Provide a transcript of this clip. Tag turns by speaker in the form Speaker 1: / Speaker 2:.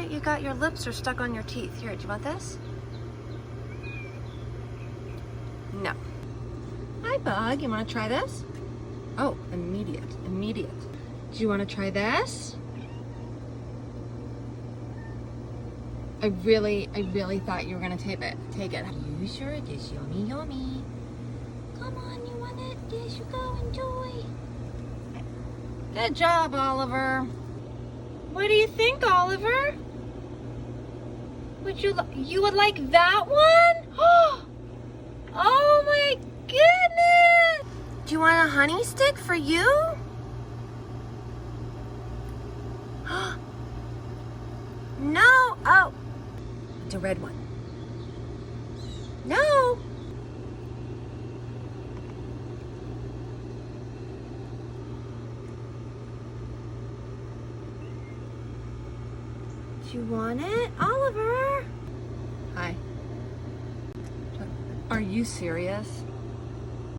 Speaker 1: You got your lips are stuck on your teeth. Here, do you want this? No. Hi, Bug. You want to try this? Oh, immediate. Do you want to try this? I really thought you were gonna take it. You sure it is yummy. Come on, you want it? Yes, you go, enjoy. Good job, Oliver. What do you think, Oliver? You would like that one? Oh my goodness! Do you want a honey stick for you? No! Oh! It's a red one. No! Do you want it? Oliver! Hi. Are you serious?